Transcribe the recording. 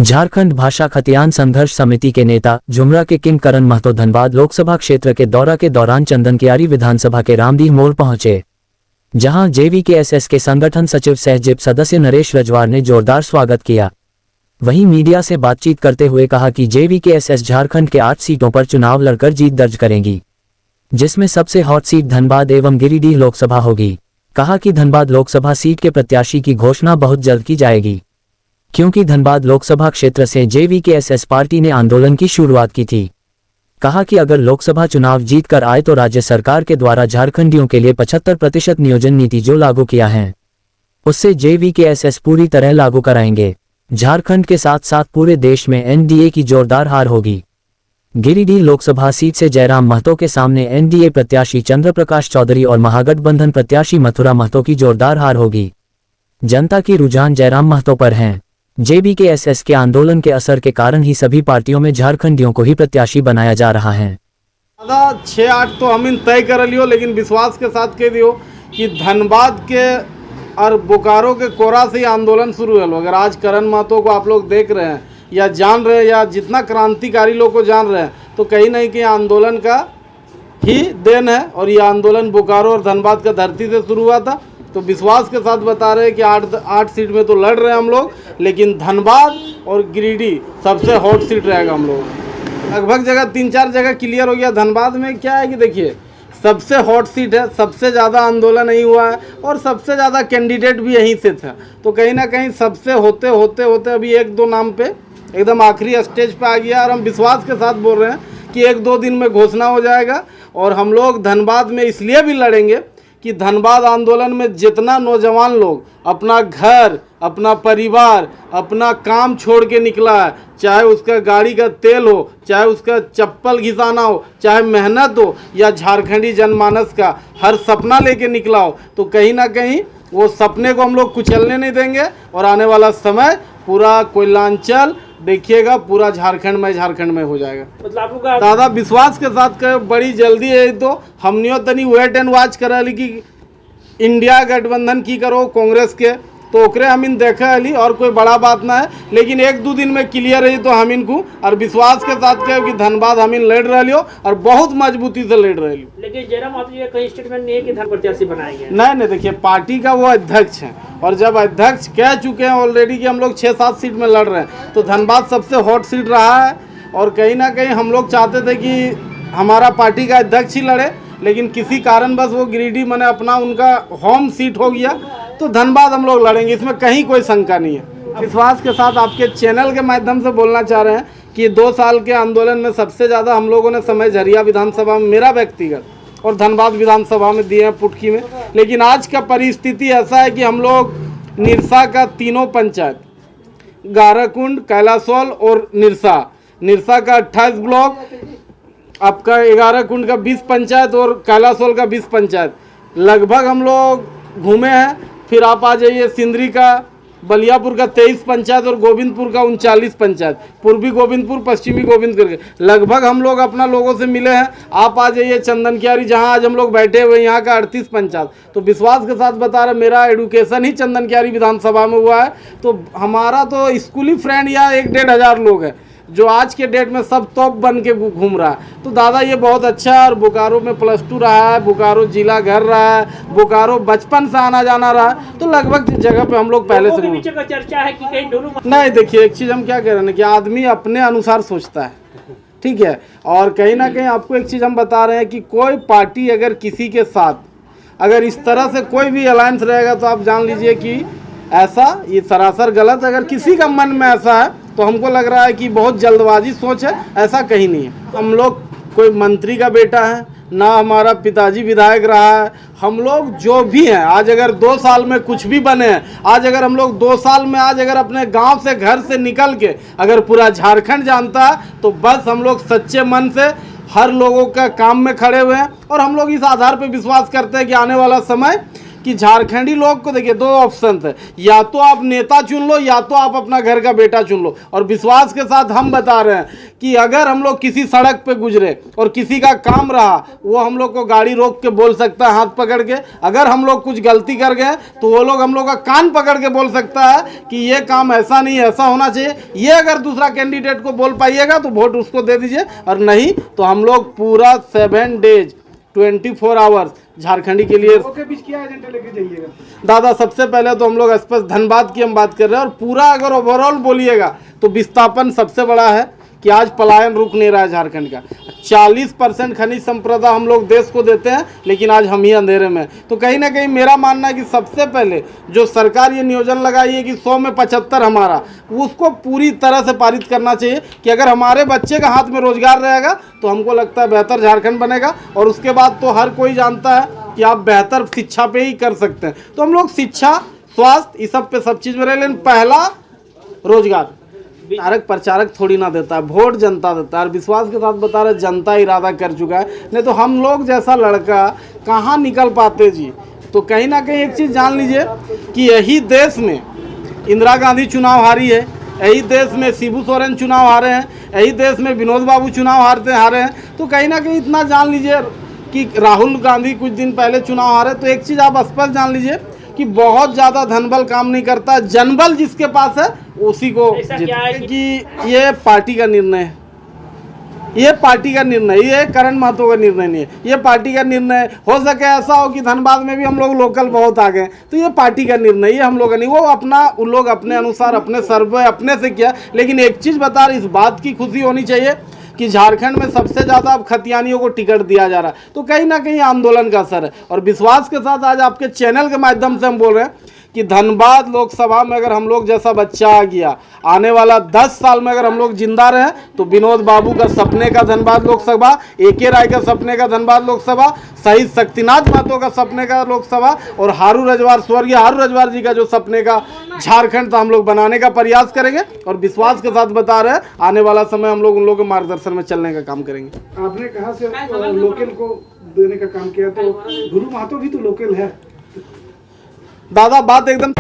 झारखंड भाषा खतियान संघर्ष समिति के नेता झुमरा के किंग करण महतो धनबाद लोकसभा क्षेत्र के दौरा के दौरान चंदनकियारी विधानसभा के रामदीह मोड़ पहुंचे, जहां जेवीकेएसएस के संगठन सचिव सहजिब सदस्य नरेश रजवार ने जोरदार स्वागत किया। वहीं मीडिया से बातचीत करते हुए कहा कि जेवीकेएसएस झारखंड के 8 सीटों पर चुनाव लड़कर जीत दर्ज करेंगी, जिसमें सबसे हॉट सीट धनबाद एवं गिरिडीह लोकसभा होगी। कहा कि धनबाद लोकसभा सीट के प्रत्याशी की घोषणा बहुत जल्द की जाएगी, क्योंकि धनबाद लोकसभा क्षेत्र से जेवीकेएसएस पार्टी ने आंदोलन की शुरुआत की थी। कहा कि अगर लोकसभा चुनाव जीत कर आए तो राज्य सरकार के द्वारा झारखंडियों के लिए 75% नियोजन नीति जो लागू किया है, उससे जेवीकेएसएस पूरी तरह लागू कराएंगे। झारखंड के साथ साथ पूरे देश में एनडीए की जोरदार हार होगी। गिरिडीह लोकसभा सीट से जयराम महतो के सामने एनडीए प्रत्याशी चंद्र प्रकाश चौधरी और महागठबंधन प्रत्याशी मथुरा महतो की जोरदार हार होगी। जनता की रुझान जयराम महतो पर है। जेवीकेएसएस के आंदोलन के असर के कारण ही सभी पार्टियों में झारखंडियों को ही प्रत्याशी बनाया जा रहा है। 6-8 तो हम तय कर लियो, लेकिन विश्वास के साथ कह दियो कि धनबाद के और बोकारो के कोरा से ही आंदोलन शुरू है। अगर आज करण महतो को आप लोग देख रहे हैं या जान रहे हैं या जितना क्रांतिकारी लोग को जान रहे हैं, तो कहीं ना कहीं आंदोलन का ही देन है। और ये आंदोलन बोकारो और धनबाद का धरती से शुरू हुआ था। तो विश्वास के साथ बता रहे हैं कि 8 सीट में तो लड़ रहे हैं हम लोग, लेकिन धनबाद और गिरिडीह सबसे हॉट सीट रहेगा। हम लोग लगभग जगह 3-4 जगह क्लियर हो गया। धनबाद में क्या है कि देखिए सबसे हॉट सीट है, सबसे ज़्यादा आंदोलन नहीं हुआ है और सबसे ज़्यादा कैंडिडेट भी यहीं से था। तो कहीं ना कहीं सबसे होते होते अभी 1-2 नाम पे एकदम आखिरी स्टेज पे आ गया। और हम विश्वास के साथ बोल रहे हैं कि 1-2 दिन में घोषणा हो जाएगा। और हम लोग धनबाद में इसलिए भी लड़ेंगे कि धनबाद आंदोलन में जितना नौजवान लोग अपना घर, अपना परिवार, अपना काम छोड़ के निकला है, चाहे उसका गाड़ी का तेल हो, चाहे उसका चप्पल घिसाना हो, चाहे मेहनत हो, या झारखंडी जनमानस का हर सपना लेके निकला हो, तो कहीं ना कहीं वो सपने को हम लोग कुचलने नहीं देंगे। और आने वाला समय पूरा कोयलांचल देखिएगा, पूरा झारखंड में हो जाएगा। मतलब आप लोग दादा विश्वास के साथ कहे बड़ी जल्दी है। तो हमनियो तनी वेट एंड वॉच करा ली कि इंडिया गठबंधन की करो कांग्रेस के, तो ओकरे हम देखा अली और कोई बड़ा बात ना है। लेकिन 1-2 दिन में क्लियर है तो हम इनको और विश्वास के साथ कहे कि धनबाद हम लड़ रही हो और बहुत मजबूती से लड़ रही हो। लेकिन जयराम महतो जी कहीं स्टेटमेंट नहीं है कि धन प्रत्याशी बनाएंगे। नहीं, देखिए पार्टी का वो अध्यक्ष है और जब अध्यक्ष कह चुके हैं ऑलरेडी कि हम लोग 6-7 सीट में लड़ रहे हैं, तो धनबाद सबसे हॉट सीट रहा है। और कहीं ना कहीं हम लोग चाहते थे कि हमारा पार्टी का अध्यक्ष ही लड़े, लेकिन किसी कारणवश वो गिरिडीह मैंने अपना उनका होम सीट हो गया, तो धनबाद हम लोग लड़ेंगे, इसमें कहीं कोई शंका नहीं है। विश्वास के साथ आपके चैनल के माध्यम से बोलना चाह रहे हैं कि 2 साल के आंदोलन में सबसे ज़्यादा हम लोगों ने समय झरिया विधानसभा में, मेरा व्यक्तिगत, और धनबाद विधानसभा में दिए हैं, पुटकी में। लेकिन आज का परिस्थिति ऐसा है कि हम लोग निरसा का तीनों पंचायत, गाराकुंड, कैलाशौल और निरसा का 28 ब्लॉक, आपका 11 कुंड का 20 पंचायत और कैलाशौल का 20 पंचायत लगभग हम लोग घूमे हैं। फिर आप आ जाइए सिंदरी का, बलियापुर का 23 पंचायत और गोविंदपुर का 39 पंचायत, पूर्वी गोविंदपुर, पश्चिमी गोविंदपुर के लगभग हम लोग अपना लोगों से मिले हैं। आप आ जाइए चंदनकियारी, जहां आज हम लोग बैठे हुए, यहाँ का 38 पंचायत। तो विश्वास के साथ बता रहे, मेरा एडुकेशन ही चंदनकियारी विधानसभा में हुआ है। तो हमारा तो स्कूली फ्रेंड यहाँ 1-1.5 हज़ार लोग हैं, जो आज के डेट में सब टॉप बन के घूम रहा है। तो दादा ये बहुत अच्छा है। और बोकारो में +2 रहा है, बोकारो जिला घर रहा है, बोकारो बचपन से आना जाना रहा है। तो लगभग जगह पे हम लोग पहले से चर्चा है कि कहीं दोनों नहीं। देखिए एक चीज़ हम क्या कह रहे हैं कि आदमी अपने अनुसार सोचता है, ठीक है। और कहीं ना कहीं आपको एक चीज़ हम बता रहे हैं कि कोई पार्टी अगर किसी के साथ अगर इस तरह से कोई भी अलायंस रहेगा, तो आप जान लीजिए कि ऐसा ये सरासर गलत। अगर किसी का मन में ऐसा है तो हमको लग रहा है कि बहुत जल्दबाजी सोच है, ऐसा कहीं नहीं है। हम लोग कोई मंत्री का बेटा है ना, हमारा पिताजी विधायक रहा है। हम लोग जो भी हैं, आज अगर 2 साल में कुछ भी बने हैं, आज अगर हम लोग 2 साल में आज अगर अपने गांव से, घर से निकल के अगर पूरा झारखंड जानता है, तो बस हम लोग सच्चे मन से हर लोगों का काम में खड़े हुए हैं। और हम लोग इस आधार पर विश्वास करते हैं कि आने वाला समय कि झारखंडी लोग को देखिए दो ऑप्शन है, या तो आप नेता चुन लो या तो आप अपना घर का बेटा चुन लो। और विश्वास के साथ हम बता रहे हैं कि अगर हम लोग किसी सड़क पे गुजरे और किसी का काम रहा, वो हम लोग को गाड़ी रोक के बोल सकता है हाथ पकड़ के। अगर हम लोग कुछ गलती कर गए तो वो लोग हम लोग का कान पकड़ के बोल सकता है कि ये काम ऐसा नहीं है, ऐसा होना चाहिए। ये अगर दूसरा कैंडिडेट को बोल पाइएगा तो वोट उसको दे दीजिए, और नहीं तो हम लोग पूरा 7 डेज 24 आवर्स झारखंडी के लिए के बीच क्या एजेंडा लेके जाइएगा? दादा सबसे पहले तो हम लोग स्पष्ट धनबाद की हम बात कर रहे हैं, और पूरा अगर ओवरऑल बोलिएगा तो विस्थापन सबसे बड़ा है कि आज पलायन रुक नहीं रहा है झारखंड का। 40% खनिज संपदा हम लोग देश को देते हैं, लेकिन आज हम ही अंधेरे में। तो कहीं ना कहीं मेरा मानना है कि सबसे पहले जो सरकार ये नियोजन लगाई है कि 100 में 75 हमारा, उसको पूरी तरह से पारित करना चाहिए कि अगर हमारे बच्चे का हाथ में रोजगार रहेगा तो हमको लगता है बेहतर झारखंड बनेगा। और उसके बाद तो हर कोई जानता है कि आप बेहतर शिक्षा पे ही कर सकते हैं। तो हम लोग शिक्षा, स्वास्थ्य, इस सब पे सब चीज़ में रहे, लेकिन पहला रोजगार। तारक प्रचारक थोड़ी ना देता है, वोट जनता देता है। और विश्वास के साथ बता रहे जनता इरादा कर चुका है, नहीं तो हम लोग जैसा लड़का कहाँ निकल पाते जी। तो कहीं ना कहीं एक चीज़ जान लीजिए कि यही देश में इंदिरा गांधी चुनाव हारी है, यही देश में शिबू सोरेन चुनाव हारे हैं, यही देश में विनोद बाबू चुनाव हारे हैं। तो कहीं ना कहीं इतना जान लीजिए कि राहुल गांधी कुछ दिन पहले चुनाव हारे। तो एक चीज़ आप स्पष्ट जान लीजिए कि बहुत ज़्यादा धनबल काम नहीं करता, जनबल जिसके पास है उसी को कि ये पार्टी का निर्णय है, ये पार्टी का निर्णय, ये करण महतो का निर्णय नहीं है, ये पार्टी का निर्णय। हो सके ऐसा हो कि धनबाद में भी हम लोग लोकल बहुत आ गए, तो ये पार्टी का निर्णय, ये हम लोग का नहीं। वो अपना उन लोग अपने अनुसार अपने सर्वे अपने से किया। लेकिन एक चीज़ बता रहे, इस बात की खुशी होनी चाहिए कि झारखंड में सबसे ज़्यादा अब खतियानियों को टिकट दिया जा रहा है। तो कहीं ना कहीं आंदोलन का असर है। और विश्वास के साथ आज आपके चैनल के माध्यम से हम बोल रहे हैं कि धनबाद लोकसभा में अगर हम लोग जैसा बच्चा आ गया, आने वाला 10 साल में अगर हम लोग जिंदा रहे तो विनोद बाबू का सपने का धनबाद लोकसभा, AK राय का सपने का धनबाद लोकसभा, शहीद शक्तिनाथ महतो का सपने का लोकसभा, और हारू रजवार, स्वर्गीय हारू रजवार जी का जो सपने का झारखंड था, हम लोग बनाने का प्रयास करेंगे। और विश्वास के साथ बता रहे हैं आने वाला समय हम लोग उन लोगों के मार्गदर्शन में चलने का काम करेंगे। आपने कहा से लोकल को देने का काम किया, तो गुरु महतो भी तो लोकल है। दादा बात एकदम